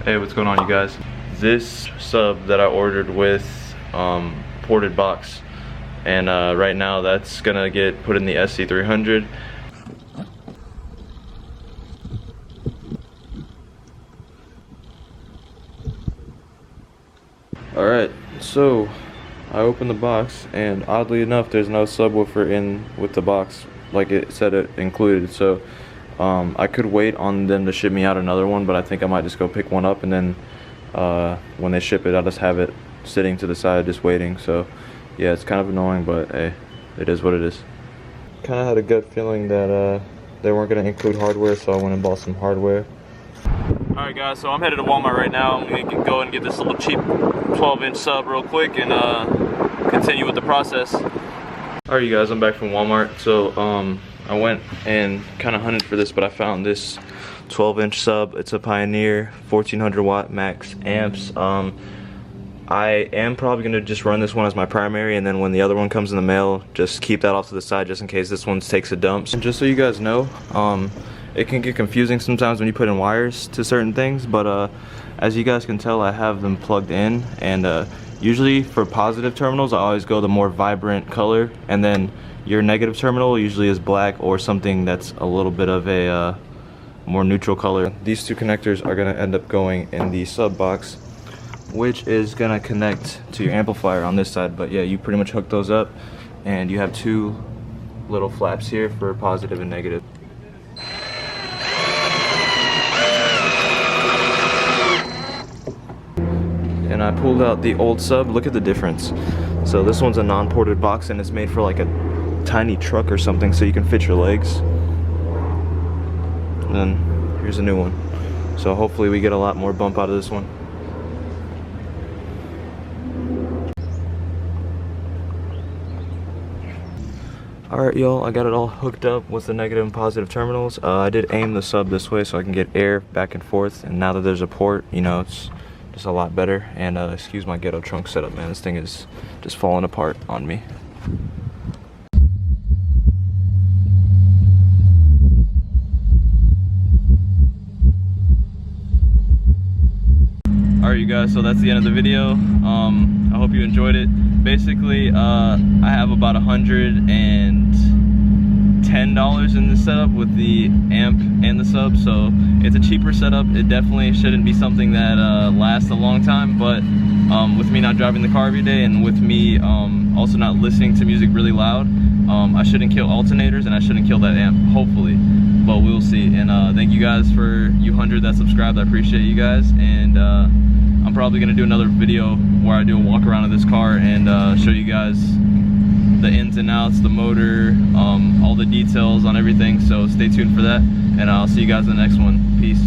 Hey, what's going on, you guys? This sub that I ordered with ported box, and right now that's gonna get put in the SC300. Alright, so I opened the box, and oddly enough there's no subwoofer in with the box like it said it included. So I could wait on them to ship me out another one, but I think I might just go pick one up, and then when they ship it I'll just have it sitting to the side just waiting. So yeah, it's kind of annoying, but hey, it is what it is. Kind of had a gut feeling that they weren't going to include hardware, so I went and bought some hardware. Alright guys, so I'm headed to Walmart right now. I'm going to go and get this little cheap 12-inch sub real quick and continue with the process. Alright you guys, I'm back from Walmart. So I went and kind of hunted for this, but I found this 12-inch sub. It's a Pioneer 1400 watt max amps. I am probably going to just run this one as my primary, and then when the other one comes in the mail, just keep that off to the side just in case this one takes a dump. And just so you guys know, it can get confusing sometimes when you put in wires to certain things, but as you guys can tell, I have them plugged in, and usually for positive terminals I always go the more vibrant color, and then your negative terminal usually is black or something that's a little bit of a more neutral color. These two connectors are going to end up going in the sub box, which is going to connect to your amplifier on this side. But yeah, you pretty much hook those up, and you have two little flaps here for positive and negative. And I pulled out the old sub. Look at the difference. So this one's a non-ported box, and it's made for like a tiny truck or something, so you can fit your legs. And then here's a new one. So hopefully we get a lot more bump out of this one. Alright y'all, I got it all hooked up with the negative and positive terminals. I did aim the sub this way so I can get air back and forth, and now that there's a port, you know, it's just a lot better. And excuse my ghetto trunk setup, man, this thing is just falling apart on me. Alright you guys, so that's the end of the video. I hope you enjoyed it. Basically, I have about $110 in the setup with the amp and the sub, so it's a cheaper setup. It definitely shouldn't be something that lasts a long time, but with me not driving the car every day, and with me also not listening to music really loud, I shouldn't kill alternators, and I shouldn't kill that amp, hopefully, but we'll see. And thank you guys for you 100 that subscribed. I appreciate you guys, and I'm probably gonna do another video where I do a walk around of this car and show you guys the ins and outs, the motor, all the details on everything. So stay tuned for that, and I'll see you guys in the next one. Peace.